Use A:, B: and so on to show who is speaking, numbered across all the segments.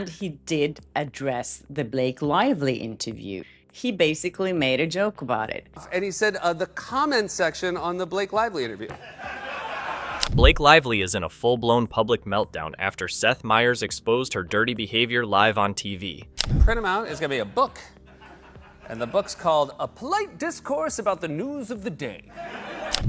A: And he did address the Blake Lively interview. He basically made a joke about it.
B: And he said the comment section on the Blake Lively interview.
C: Blake Lively is in a full-blown public meltdown after Seth Meyers exposed her dirty behavior live on TV.
B: Print them out. It's going to be a book. And the book's called A Polite Discourse About the News of the Day.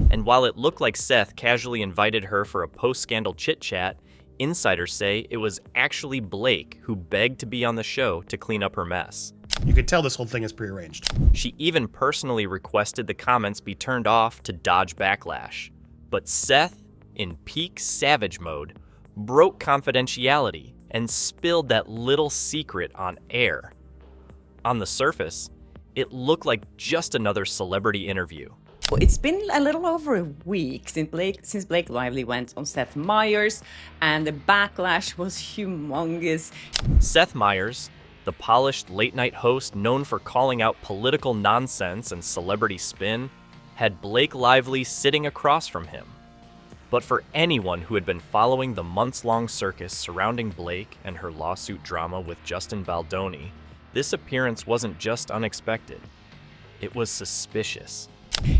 C: And while it looked like Seth casually invited her for a post-scandal chit-chat, insiders say it was actually Blake who begged to be on the show to clean up her mess.
D: You could tell this whole thing is prearranged.
C: She even personally requested the comments be turned off to dodge backlash. But Seth, in peak savage mode, broke confidentiality and spilled that little secret on air. On the surface, it looked like just another celebrity interview.
A: It's been a little over a week since Blake Lively went on Seth Meyers, and the backlash was humongous.
C: Seth Meyers, the polished late-night host known for calling out political nonsense and celebrity spin, had Blake Lively sitting across from him. But for anyone who had been following the months-long circus surrounding Blake and her lawsuit drama with Justin Baldoni, this appearance wasn't just unexpected. It was suspicious.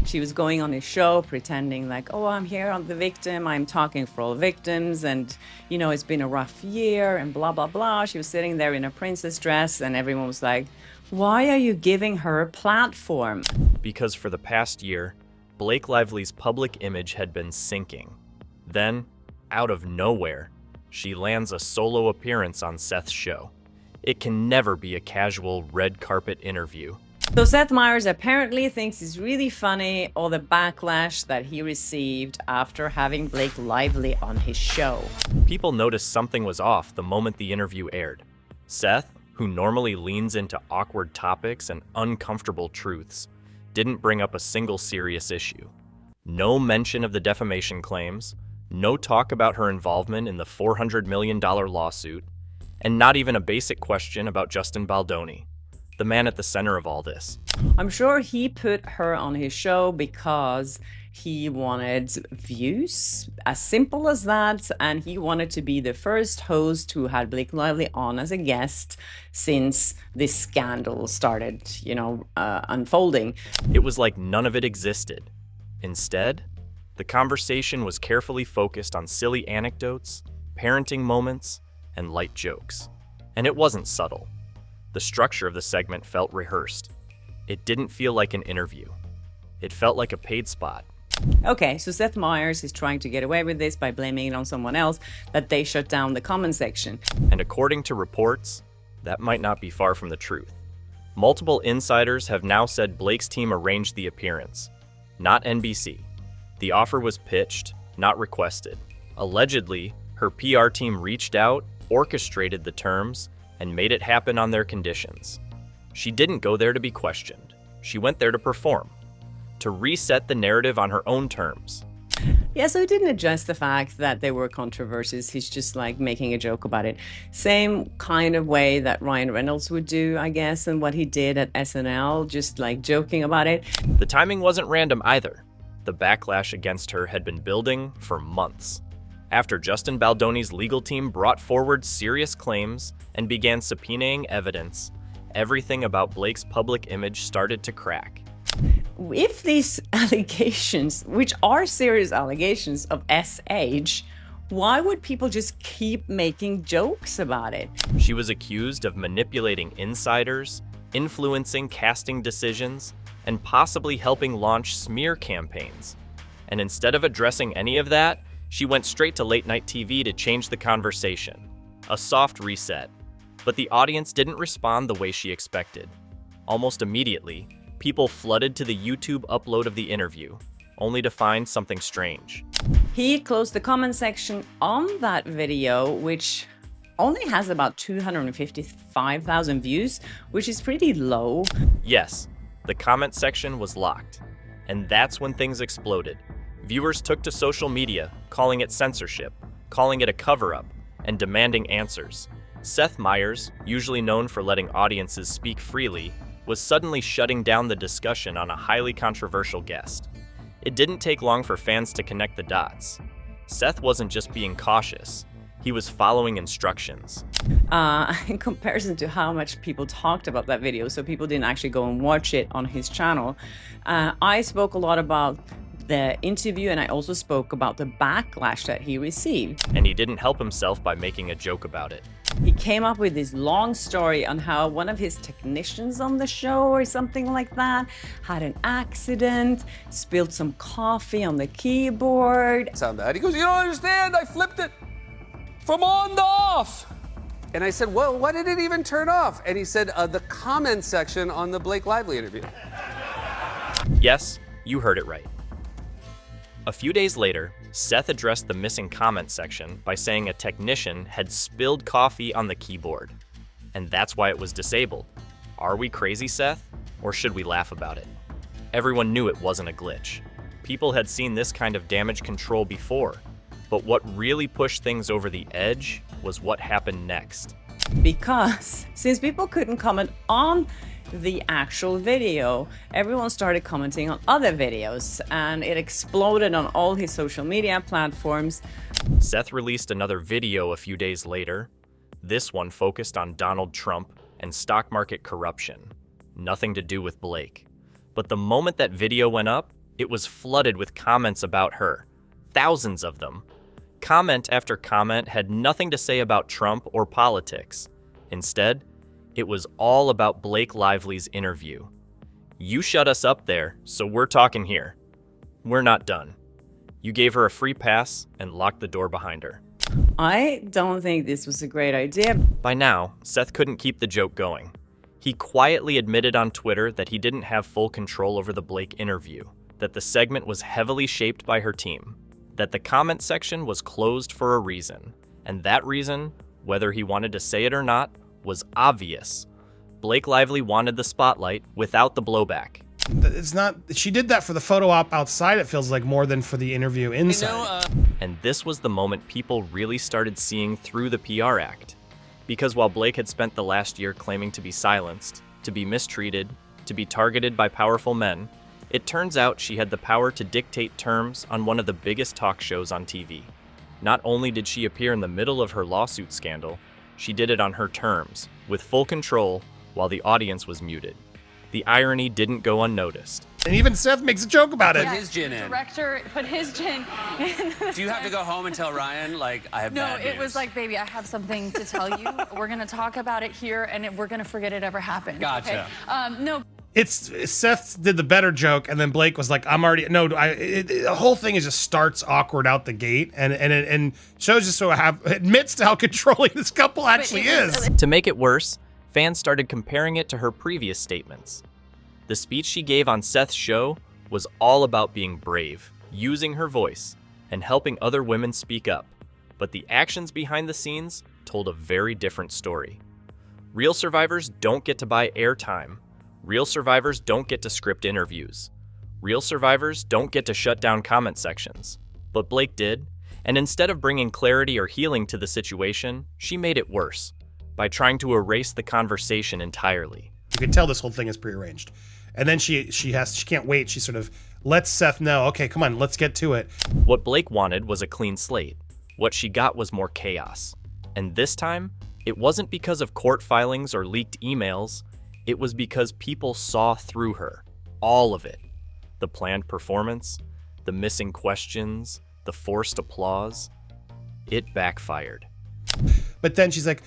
A: She was going on his show pretending like, oh, I'm here on the victim, I'm talking for all victims, and, you know, it's been a rough year, and blah, blah, blah. She was sitting there in a princess dress, and everyone was like, why are you giving her a platform?
C: Because for the past year, Blake Lively's public image had been sinking. Then, out of nowhere, she lands a solo appearance on Seth's show. It can never be a casual red carpet interview.
A: So Seth Meyers apparently thinks it's really funny all the backlash that he received after having Blake Lively on his show.
C: People noticed something was off the moment the interview aired. Seth, who normally leans into awkward topics and uncomfortable truths, didn't bring up a single serious issue. No mention of the defamation claims, no talk about her involvement in the $400 million lawsuit, and not even a basic question about Justin Baldoni, the man at the center of all this.
A: I'm sure he put her on his show because he wanted views, as simple as that, and he wanted to be the first host who had Blake Lively on as a guest since this scandal started, unfolding.
C: It was like none of it existed. Instead, the conversation was carefully focused on silly anecdotes, parenting moments, and light jokes. And it wasn't subtle. The structure of the segment felt rehearsed. It didn't feel like an interview. It felt like a paid spot.
A: Okay, so Seth Meyers is trying to get away with this by blaming it on someone else, that they shut down the comment section.
C: And according to reports, that might not be far from the truth. Multiple insiders have now said Blake's team arranged the appearance, not NBC. The offer was pitched, not requested. Allegedly, her PR team reached out, orchestrated the terms, and made it happen on their conditions. She didn't go there to be questioned. She went there to perform, to reset the narrative on her own terms.
A: Yeah, so it didn't address the fact that there were controversies. He's just like making a joke about it. Same kind of way that Ryan Reynolds would do, I guess, and what he did at SNL, just like joking about it.
C: The timing wasn't random either. The backlash against her had been building for months. After Justin Baldoni's legal team brought forward serious claims and began subpoenaing evidence, everything about Blake's public image started to crack.
A: If these allegations, which are serious allegations of SH, why would people just keep making jokes about it?
C: She was accused of manipulating insiders, influencing casting decisions, and possibly helping launch smear campaigns. And instead of addressing any of that, she went straight to late-night TV to change the conversation. A soft reset. But the audience didn't respond the way she expected. Almost immediately, people flooded to the YouTube upload of the interview, only to find something strange.
A: He closed the comment section on that video, which only has about 255,000 views, which is pretty low.
C: Yes, the comment section was locked. And that's when things exploded. Viewers took to social media, calling it censorship, calling it a cover-up, and demanding answers. Seth Meyers, usually known for letting audiences speak freely, was suddenly shutting down the discussion on a highly controversial guest. It didn't take long for fans to connect the dots. Seth wasn't just being cautious. He was following instructions.
A: In comparison to how much people talked about that video, so people didn't actually go and watch it on his channel. I spoke a lot about the interview, and I also spoke about the backlash that he received.
C: And he didn't help himself by making a joke about it.
A: He came up with this long story on how one of his technicians on the show or something like that had an accident, spilled some coffee on the keyboard.
B: Sound bad. He goes, "You don't understand, I flipped it from on to off." And I said, "Well, why did it even turn off?" And he said, "The comment section on the Blake Lively interview."
C: Yes, you heard it right. A few days later, Seth addressed the missing comment section by saying a technician had spilled coffee on the keyboard, and that's why it was disabled. Are we crazy, Seth? Or should we laugh about it? Everyone knew it wasn't a glitch. People had seen this kind of damage control before, but what really pushed things over the edge was what happened next.
A: Because since people couldn't comment on the actual video, everyone started commenting on other videos, and it exploded on all his social media platforms.
C: Seth released another video a few days later. This one focused on Donald Trump and stock market corruption. Nothing to do with Blake. But the moment that video went up, it was flooded with comments about her. Thousands of them. Comment after comment had nothing to say about Trump or politics. Instead, it was all about Blake Lively's interview. You shut us up there, so we're talking here. We're not done. You gave her a free pass and locked the door behind her.
A: I don't think this was a great idea.
C: By now, Seth couldn't keep the joke going. He quietly admitted on Twitter that he didn't have full control over the Blake interview, that the segment was heavily shaped by her team, that the comment section was closed for a reason, and that reason, whether he wanted to say it or not, was obvious. Blake Lively wanted the spotlight without the blowback.
D: It's not, she did that for the photo op outside, it feels like, more than for the interview inside.
C: And this was the moment people really started seeing through the PR act. Because while Blake had spent the last year claiming to be silenced, to be mistreated, to be targeted by powerful men, it turns out she had the power to dictate terms on one of the biggest talk shows on TV. Not only did she appear in the middle of her lawsuit scandal, she did it on her terms, with full control, while the audience was muted. The irony didn't go unnoticed.
D: And even Seth makes a joke about it.
B: Put his gin in.
E: Director put his gin in.
B: Do you have to go home and tell Ryan, like, I have bad news?
E: No, it was like, baby, I have something to tell you. We're going to talk about it here, and we're going to forget it ever happened.
B: Gotcha.
E: Okay? No.
D: It's Seth did the better joke, and then Blake was like, "I'm already the whole thing is just starts awkward out the gate, and shows just so admits to how controlling this couple actually is."
C: To make it worse, fans started comparing it to her previous statements. The speech she gave on Seth's show was all about being brave, using her voice, and helping other women speak up. But the actions behind the scenes told a very different story. Real survivors don't get to buy airtime. Real survivors don't get to script interviews. Real survivors don't get to shut down comment sections. But Blake did, and instead of bringing clarity or healing to the situation, she made it worse by trying to erase the conversation entirely.
D: You can tell this whole thing is prearranged. And then she can't wait. She sort of lets Seth know, okay, come on, let's get to it.
C: What Blake wanted was a clean slate. What she got was more chaos. And this time, it wasn't because of court filings or leaked emails. It was because people saw through her. All of it. The planned performance, the missing questions, the forced applause. It backfired.
D: But then she's like,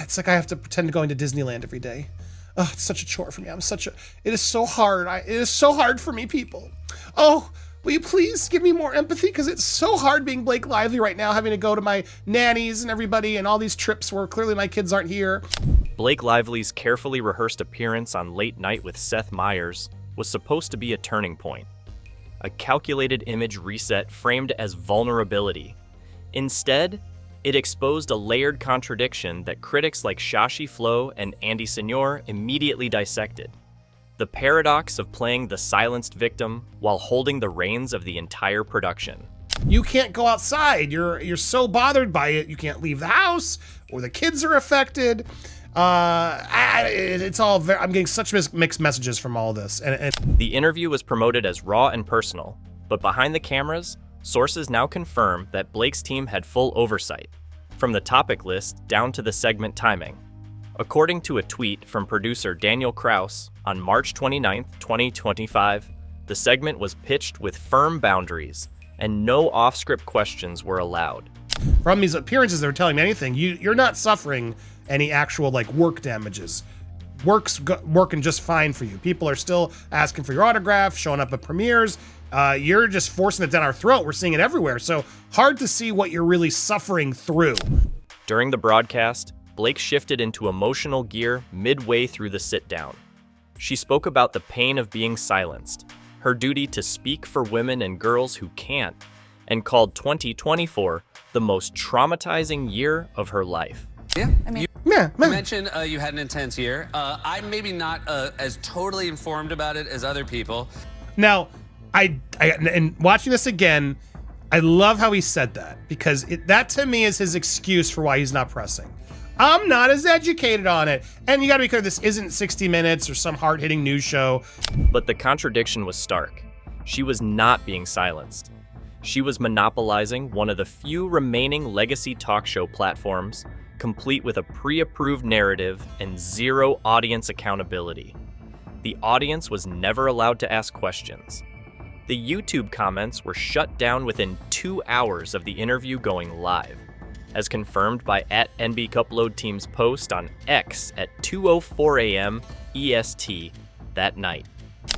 D: it's like I have to pretend to go into Disneyland every day. Oh, it's such a chore for me. It is so hard. It is so hard for me, people. Oh, will you please give me more empathy? Because it's so hard being Blake Lively right now, having to go to my nannies and everybody and all these trips where clearly my kids aren't here.
C: Blake Lively's carefully rehearsed appearance on Late Night with Seth Meyers was supposed to be a turning point. A calculated image reset framed as vulnerability. Instead, it exposed a layered contradiction that critics like Shashi Flo and Andy Signor immediately dissected. The paradox of playing the silenced victim while holding the reins of the entire production.
D: You can't go outside. You're so bothered by it. You can't leave the house, or the kids are affected. It's all I'm getting such mixed messages from all this. And
C: the interview was promoted as raw and personal, but behind the cameras, sources now confirm that Blake's team had full oversight. from the topic list down to the segment timing. According to a tweet from producer Daniel Kraus on March 29, 2025, the segment was pitched with firm boundaries and no off-script questions were allowed.
D: From these appearances that are telling me anything, you're not suffering any actual like work damages. Working just fine for you. People are still asking for your autograph, showing up at premieres. You're just forcing it down our throat. We're seeing it everywhere. So hard to see what you're really suffering through.
C: During the broadcast, Blake shifted into emotional gear midway through the sit-down. She spoke about the pain of being silenced, her duty to speak for women and girls who can't, and called 2024 the most traumatizing year of her life.
B: Yeah.
E: mean-
B: You mentioned you had an intense year. I'm maybe not as totally informed about it as other people.
D: Now, and watching this again, I love how he said that, because that to me is his excuse for why he's not pressing. I'm not as educated on it. And you gotta be clear, this isn't 60 Minutes or some hard-hitting news show.
C: But the contradiction was stark. She was not being silenced. She was monopolizing one of the few remaining legacy talk show platforms, complete with a pre-approved narrative and zero audience accountability. The audience was never allowed to ask questions. The YouTube comments were shut down within 2 hours of the interview going live, as confirmed by @NBCupload Team's post on X at 2:04 a.m. EST that night.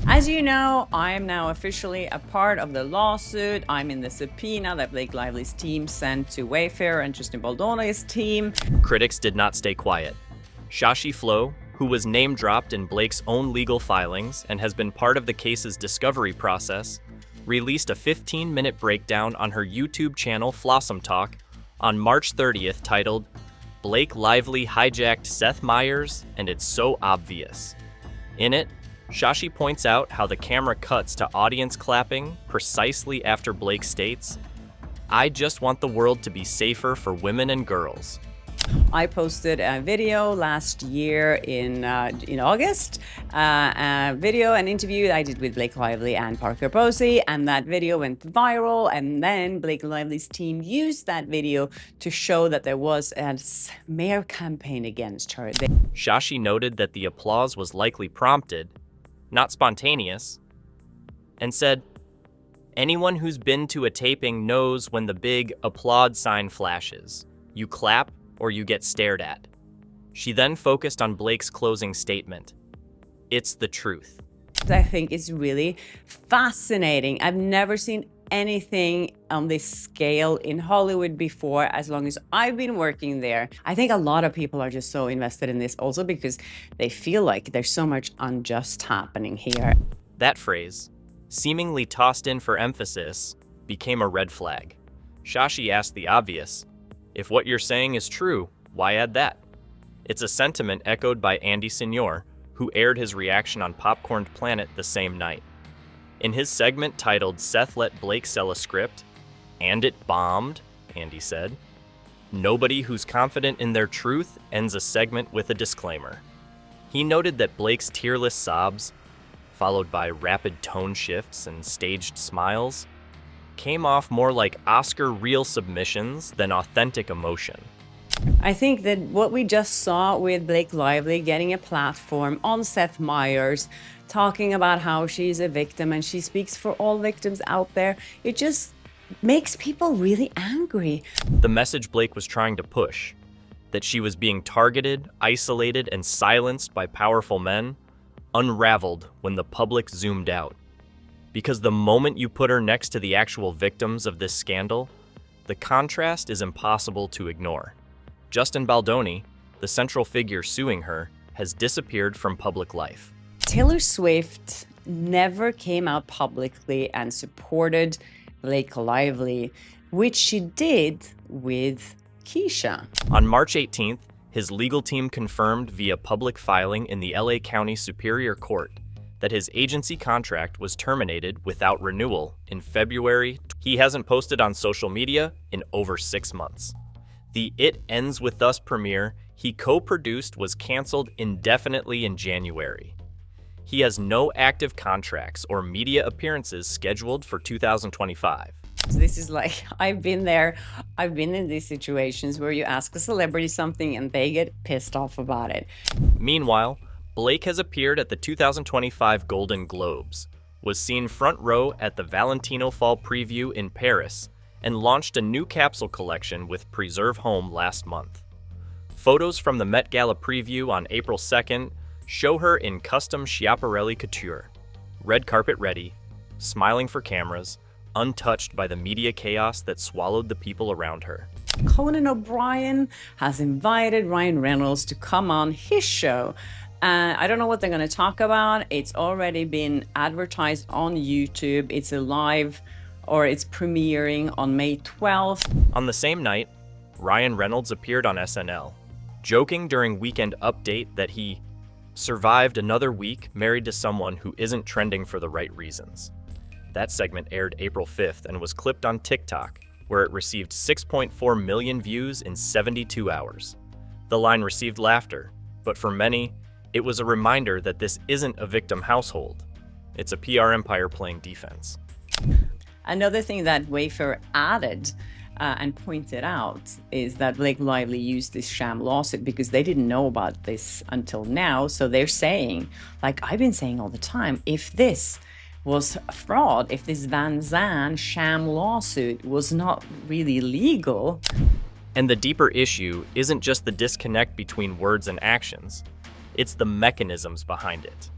A: As you know, I am now officially a part of the lawsuit. I'm in the subpoena that Blake Lively's team sent to Wayfair and Justin Baldoni's team.
C: Critics did not stay quiet. Shashi Flo, who was name-dropped in Blake's own legal filings and has been part of the case's discovery process, released a 15-minute breakdown on her YouTube channel Flossom Talk on March 30th titled, "Blake Lively Hijacked Seth Meyers and It's So Obvious." In it, Shashi points out how the camera cuts to audience clapping precisely after Blake states, "I just want the world to be safer for women and girls."
A: I posted a video last year in August, a video, an interview I did with Blake Lively and Parker Posey, and that video went viral, and then Blake Lively's team used that video to show that there was a smear campaign against her.
C: Shashi noted that the applause was likely prompted, not spontaneous, and said, "Anyone who's been to a taping knows when the big applaud sign flashes. You clap or you get stared at." She then focused on Blake's closing statement. "It's the truth."
A: I think it's really fascinating. I've never seen anything on this scale in Hollywood before, as long as I've been working there. I think a lot of people are just so invested in this also because they feel like there's so much unjust happening here.
C: That phrase, seemingly tossed in for emphasis, became a red flag. Shashi asked the obvious, if what you're saying is true, why add that? It's a sentiment echoed by Andy Signor, who aired his reaction on Popcorned Planet the same night. In his segment titled "Seth Let Blake Sell a Script," and it bombed, Andy said, "Nobody who's confident in their truth ends a segment with a disclaimer." He noted that Blake's tearless sobs, followed by rapid tone shifts and staged smiles, came off more like Oscar reel submissions than authentic emotion.
A: I think that what we just saw with Blake Lively getting a platform on Seth Meyers, talking about how she's a victim and she speaks for all victims out there, it just makes people really angry.
C: The message Blake was trying to push, that she was being targeted, isolated, and silenced by powerful men, unraveled when the public zoomed out. Because the moment you put her next to the actual victims of this scandal, the contrast is impossible to ignore. Justin Baldoni, the central figure suing her, has disappeared from public life.
A: Taylor Swift never came out publicly and supported Blake Lively, which she did with Keisha.
C: On March 18th, his legal team confirmed via public filing in the LA County Superior Court that his agency contract was terminated without renewal in February. He hasn't posted on social media in over 6 months. The It Ends With Us premiere he co-produced was canceled indefinitely in January. He has no active contracts or media appearances scheduled for 2025.
A: This is like, I've been there. I've been in these situations where you ask a celebrity something and they get pissed off about it.
C: Meanwhile, Blake has appeared at the 2025 Golden Globes, was seen front row at the Valentino Fall Preview in Paris, and launched a new capsule collection with Preserve Home last month. Photos from the Met Gala preview on April 2nd show her in custom Schiaparelli couture, red carpet ready, smiling for cameras, untouched by the media chaos that swallowed the people around her.
A: Conan O'Brien has invited Ryan Reynolds to come on his show. I don't know what they're going to talk about. It's already been advertised on YouTube. It's it's premiering on May 12th.
C: On the same night, Ryan Reynolds appeared on SNL, joking during Weekend Update that he survived another week married to someone who isn't trending for the right reasons. That segment aired April 5th and was clipped on TikTok, where it received 6.4 million views in 72 hours. The line received laughter, but for many, it was a reminder that this isn't a victim household. It's a PR empire playing defense.
A: Another thing that Wayfair added and pointed out is that Blake Lively used this sham lawsuit because they didn't know about this until now. So they're saying, like I've been saying all the time, if this was a fraud, if this Van Zandt sham lawsuit was not really legal.
C: And the deeper issue isn't just the disconnect between words and actions, it's the mechanisms behind it.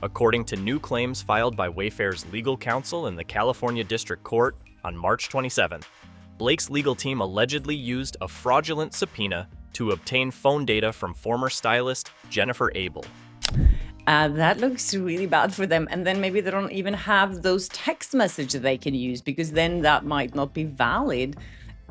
C: According to new claims filed by Wayfair's legal counsel in the California District Court on March 27th, Blake's legal team allegedly used a fraudulent subpoena to obtain phone data from former stylist Jennifer Abel.
A: That looks really bad for them. And then maybe they don't even have those text messages they can use because then that might not be valid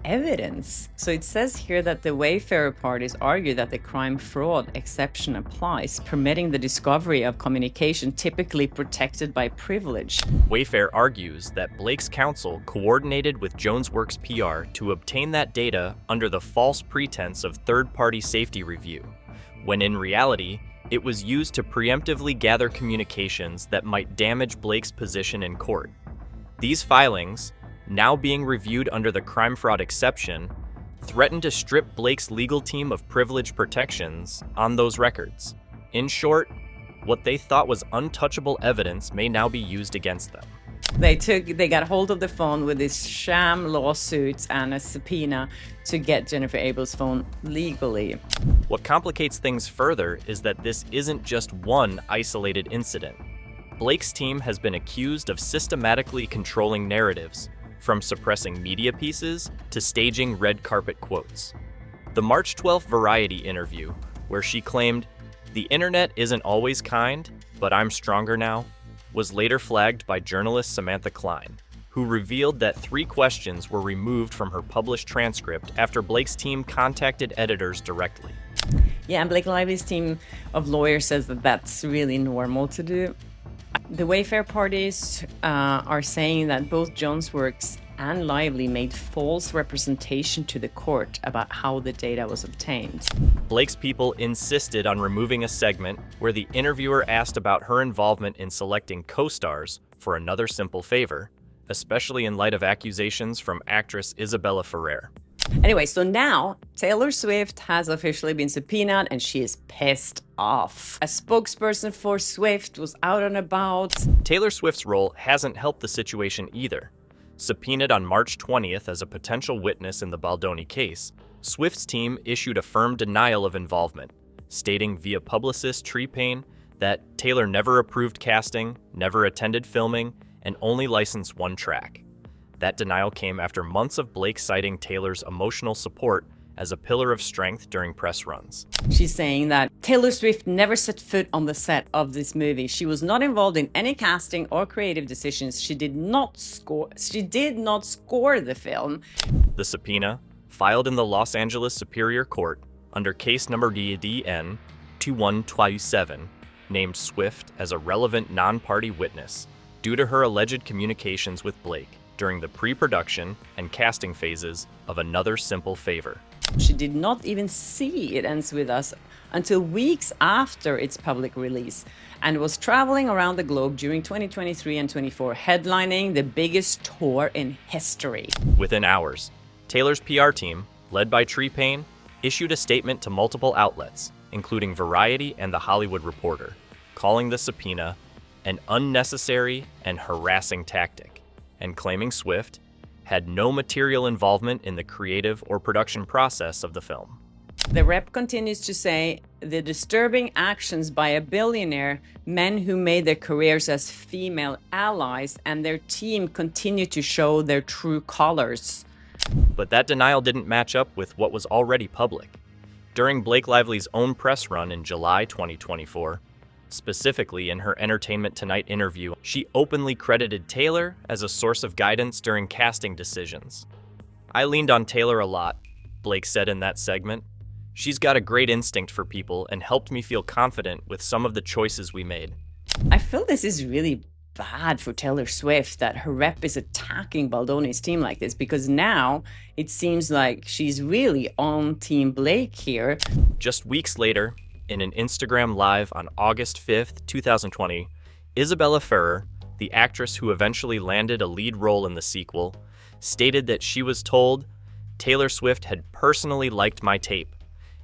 A: evidence. So it says here that the Wayfair parties argue that the crime fraud exception applies, permitting the discovery of communication typically protected by privilege.
C: Wayfair argues that Blake's counsel coordinated with JonesWorks PR to obtain that data under the false pretense of third-party safety review, when in reality, it was used to preemptively gather communications that might damage Blake's position in court. These filings, now being reviewed under the crime fraud exception, threaten to strip Blake's legal team of privilege protections on those records. In short, what they thought was untouchable evidence may now be used against them.
A: They got hold of the phone with this sham lawsuit and a subpoena to get Jennifer Abel's phone legally.
C: What complicates things further is that this isn't just one isolated incident. Blake's team has been accused of systematically controlling narratives, from suppressing media pieces to staging red carpet quotes. The March 12th Variety interview, where she claimed, "The internet isn't always kind, but I'm stronger now," was later flagged by journalist Samantha Klein, who revealed that 3 questions were removed from her published transcript after Blake's team contacted editors directly.
A: Yeah, and Blake Lively's team of lawyers says that that's really normal to do. The Wayfair parties are saying that both JonesWorks and Lively made false representation to the court about how the data was obtained.
C: Blake's people insisted on removing a segment where the interviewer asked about her involvement in selecting co-stars for Another Simple Favor, especially in light of accusations from actress Isabella Ferrer.
A: Anyway, so now Taylor Swift has officially been subpoenaed and she is pissed off. A spokesperson for Swift was out and about.
C: Taylor Swift's role hasn't helped the situation either. Subpoenaed on March 20th as a potential witness in the Baldoni case, Swift's team issued a firm denial of involvement, stating via publicist Tree Payne that Taylor never approved casting, never attended filming, and only licensed 1 track. That denial came after months of Blake citing Taylor's emotional support as a pillar of strength during press runs.
A: She's saying that Taylor Swift never set foot on the set of this movie. She was not involved in any casting or creative decisions. She did not score the film.
C: The subpoena, filed in the Los Angeles Superior Court under case number DN 2127, named Swift as a relevant non-party witness due to her alleged communications with Blake during the pre-production and casting phases of Another Simple Favor.
A: She did not even see It Ends With Us until weeks after its public release, and was traveling around the globe during 2023 and 24, headlining the biggest tour in history.
C: Within hours, Taylor's PR team, led by T-Pain, issued a statement to multiple outlets, including Variety and The Hollywood Reporter, calling the subpoena an unnecessary and harassing tactic, and claiming Swift had no material involvement in the creative or production process of the film.
A: The rep continues to say the disturbing actions by a billionaire, men who made their careers as female allies, and their team continue to show their true colors.
C: But that denial didn't match up with what was already public. During Blake Lively's own press run in July 2024, specifically in her Entertainment Tonight interview, she openly credited Taylor as a source of guidance during casting decisions. "I leaned on Taylor a lot," Blake said in that segment. "She's got a great instinct for people and helped me feel confident with some of the choices we made."
A: I feel this is really bad for Taylor Swift that her rep is attacking Baldoni's team like this, because now it seems like she's really on Team Blake here.
C: Just weeks later, in an Instagram Live on August 5th, 2020, Isabella Ferrer, the actress who eventually landed a lead role in the sequel, stated that she was told Taylor Swift had personally liked my tape,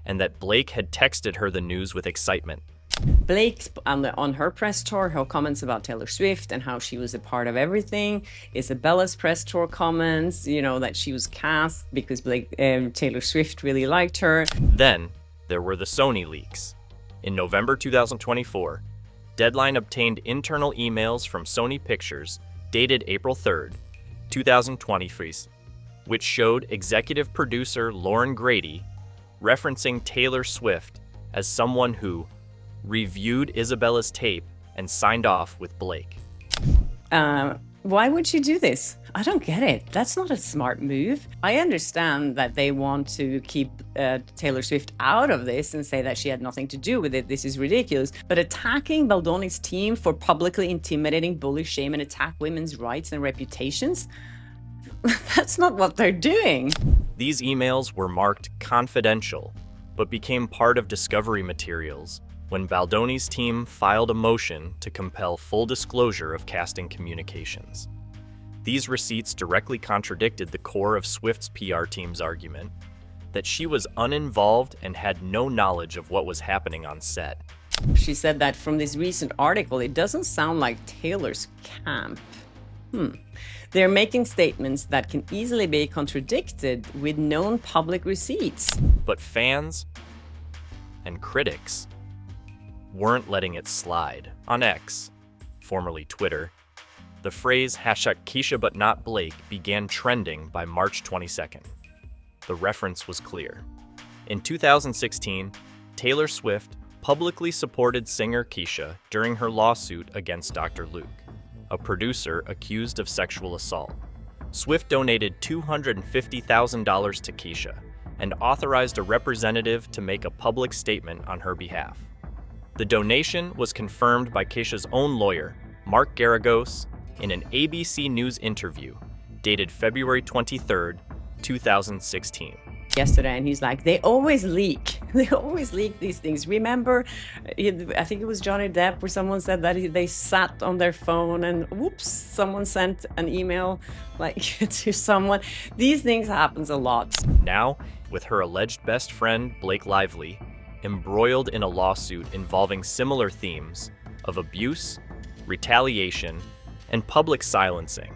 C: and that Blake had texted her the news with excitement.
A: Blake, on her press tour, her comments about Taylor Swift and how she was a part of everything. Isabella's press tour comments, that she was cast because Taylor Swift really liked her.
C: Then, there were the Sony leaks. In November 2024, Deadline obtained internal emails from Sony Pictures dated April 3rd, 2023, which showed executive producer Lauren Grady referencing Taylor Swift as someone who reviewed Isabella's tape and signed off with Blake.
A: Why would she do this? I don't get it. That's not a smart move. I understand that they want to keep Taylor Swift out of this and say that she had nothing to do with it. This is ridiculous. But attacking Baldoni's team for publicly intimidating, bully, shame, and attack women's rights and reputations? That's not what they're doing.
C: These emails were marked confidential, but became part of discovery materials when Baldoni's team filed a motion to compel full disclosure of casting communications. These receipts directly contradicted the core of Swift's PR team's argument that she was uninvolved and had no knowledge of what was happening on set.
A: She said that from this recent article, it doesn't sound like Taylor's camp. They're making statements that can easily be contradicted with known public receipts.
C: But fans and critics weren't letting it slide. On X, formerly Twitter, the phrase #Keisha but not Blake began trending by March 22nd. The reference was clear. In 2016, Taylor Swift publicly supported singer Keisha during her lawsuit against Dr. Luke, a producer accused of sexual assault. Swift donated $250,000 to Keisha and authorized a representative to make a public statement on her behalf. The donation was confirmed by Keisha's own lawyer, Mark Garagos, in an ABC News interview dated February 23rd, 2016.
A: Yesterday, and he's like, they always leak. They always leak these things. Remember, I think it was Johnny Depp where someone said that they sat on their phone and whoops, someone sent an email to someone. These things happens a lot.
C: Now, with her alleged best friend, Blake Lively, embroiled in a lawsuit involving similar themes of abuse, retaliation, and public silencing,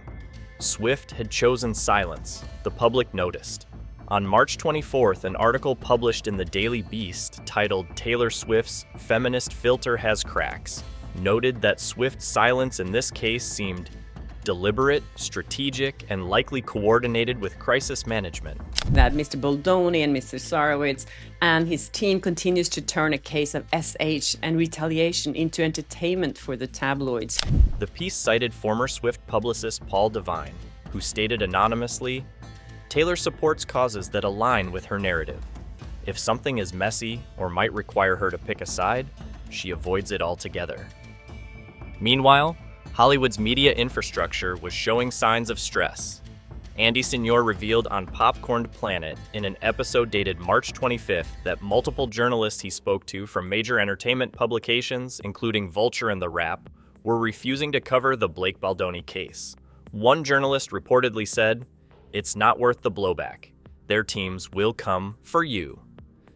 C: Swift had chosen silence. The public noticed. On March 24th, an article published in the Daily Beast titled "Taylor Swift's Feminist Filter Has Cracks" noted that Swift's silence in this case seemed deliberate, strategic, and likely coordinated with crisis management.
A: That Mr. Baldoni and Mr. Sarowitz and his team continues to turn a case of SH and retaliation into entertainment for the tabloids.
C: The piece cited former Swift publicist Paul Devine, who stated anonymously, "Taylor supports causes that align with her narrative. If something is messy or might require her to pick a side, she avoids it altogether." Meanwhile, Hollywood's media infrastructure was showing signs of stress. Andy Signore revealed on Popcorned Planet in an episode dated March 25th that multiple journalists he spoke to from major entertainment publications, including Vulture and The Wrap, were refusing to cover the Blake Baldoni case. One journalist reportedly said, "It's not worth the blowback. Their teams will come for you."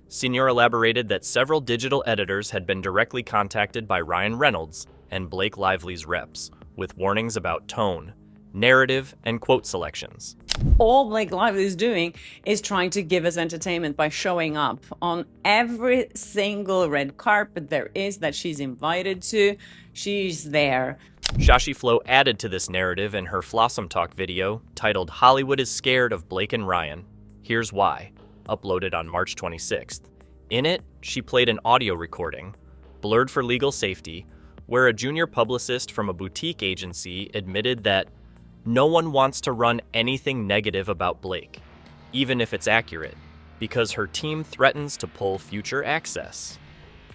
C: Signore elaborated that several digital editors had been directly contacted by Ryan Reynolds and Blake Lively's reps, with warnings about tone, narrative, and quote selections.
A: All Blake Lively is doing is trying to give us entertainment by showing up on every single red carpet there is that she's invited to. She's there.
C: Shashi Flo added to this narrative in her Flossom Talk video titled "Hollywood is Scared of Blake and Ryan. Here's Why," uploaded on March 26th. In it, she played an audio recording, blurred for legal safety, where a junior publicist from a boutique agency admitted that no one wants to run anything negative about Blake, even if it's accurate, because her team threatens to pull future access.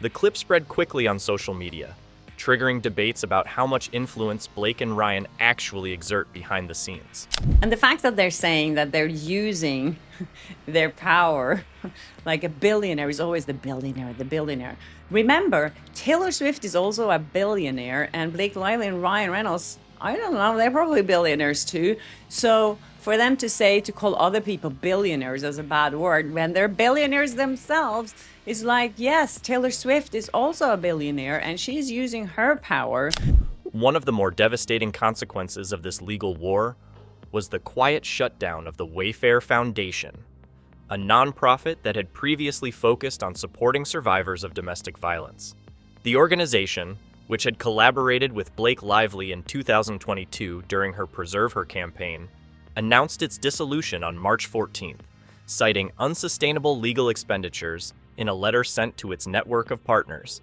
C: The clip spread quickly on social media, triggering debates about how much influence Blake and Ryan actually exert behind the scenes.
A: And the fact that they're saying that they're using their power, like a billionaire is always the billionaire, the billionaire. Remember, Taylor Swift is also a billionaire, and Blake Lively and Ryan Reynolds, I don't know, they're probably billionaires too. So for them to call other people billionaires as a bad word when they're billionaires themselves is like, yes, Taylor Swift is also a billionaire and she's using her power.
C: One of the more devastating consequences of this legal war was the quiet shutdown of the Wayfair Foundation, a nonprofit that had previously focused on supporting survivors of domestic violence. The organization, which had collaborated with Blake Lively in 2022 during her Preserve Her campaign, announced its dissolution on March 14th, citing unsustainable legal expenditures in a letter sent to its network of partners.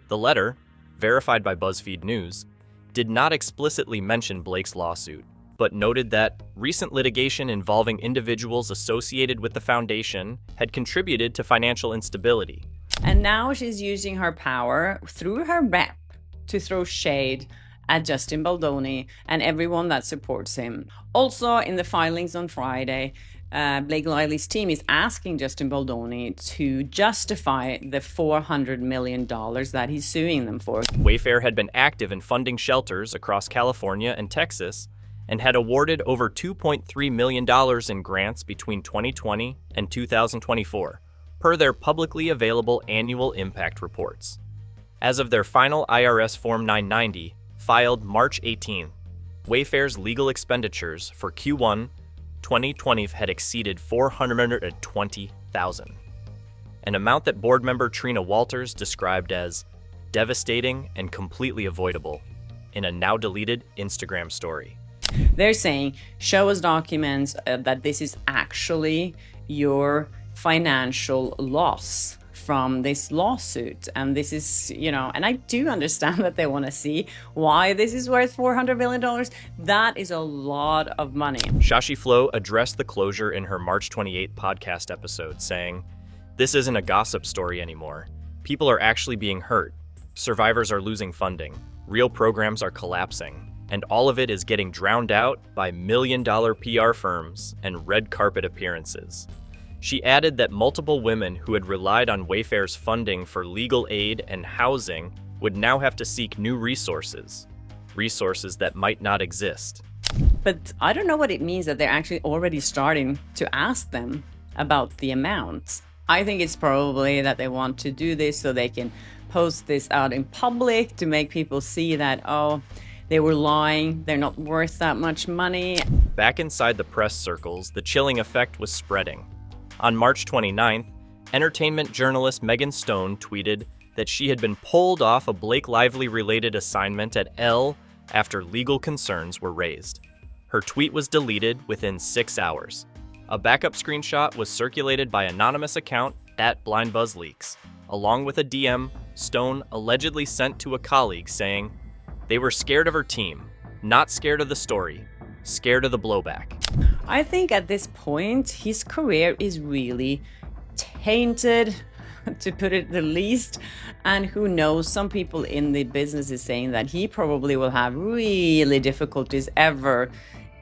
C: The letter, verified by BuzzFeed News, did not explicitly mention Blake's lawsuit, but noted that recent litigation involving individuals associated with the foundation had contributed to financial instability.
A: And now she's using her power through her rep to throw shade at Justin Baldoni and everyone that supports him. Also, in the filings on Friday, Blake Lively's team is asking Justin Baldoni to justify the $400 million that he's suing them for.
C: Wayfair had been active in funding shelters across California and Texas and had awarded over $2.3 million in grants between 2020 and 2024, per their publicly available annual impact reports. As of their final IRS Form 990, filed March 18, Wayfair's legal expenditures for Q1 2020 had exceeded $420,000, an amount that board member Trina Walters described as devastating and completely avoidable in a now-deleted Instagram story.
A: They're saying, show us documents that this is actually your financial loss from this lawsuit. And this is, and I do understand that they want to see why this is worth $400 million. That is a lot of money.
C: Shashi Flo addressed the closure in her March 28 podcast episode, saying, "This isn't a gossip story anymore. People are actually being hurt. Survivors are losing funding. Real programs are collapsing. And all of it is getting drowned out by million-dollar PR firms and red carpet appearances." She added that multiple women who had relied on Wayfair's funding for legal aid and housing would now have to seek new resources that might not exist.
A: But I don't know what it means that they're actually already starting to ask them about the amount. I think it's probably that they want to do this so they can post this out in public to make people see that, oh, they were lying, they're not worth that much money.
C: Back inside the press circles, the chilling effect was spreading. On March 29th, entertainment journalist Megan Stone tweeted that she had been pulled off a Blake Lively-related assignment at Elle after legal concerns were raised. Her tweet was deleted within 6 hours. A backup screenshot was circulated by anonymous account @BlindBuzzLeaks, along with a DM Stone allegedly sent to a colleague saying, "They were scared of her team, not scared of the story, scared of the blowback."
A: I think at this point, his career is really tainted, to put it the least. And who knows, some people in the business is saying that he probably will have really difficulties ever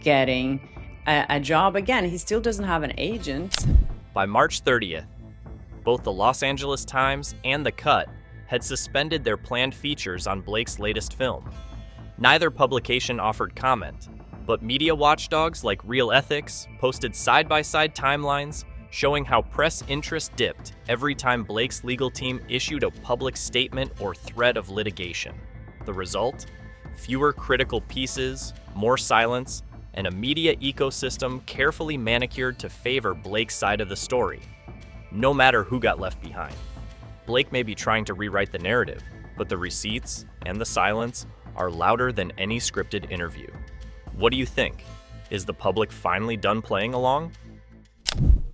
A: getting a job again. He still doesn't have an agent.
C: By March 30th, both the Los Angeles Times and The Cut had suspended their planned features on Blake's latest film. Neither publication offered comment, but media watchdogs like Real Ethics posted side-by-side timelines showing how press interest dipped every time Blake's legal team issued a public statement or threat of litigation. The result? Fewer critical pieces, more silence, and a media ecosystem carefully manicured to favor Blake's side of the story, no matter who got left behind. Blake may be trying to rewrite the narrative, but the receipts and the silence are louder than any scripted interview. What do you think? Is the public finally done playing along?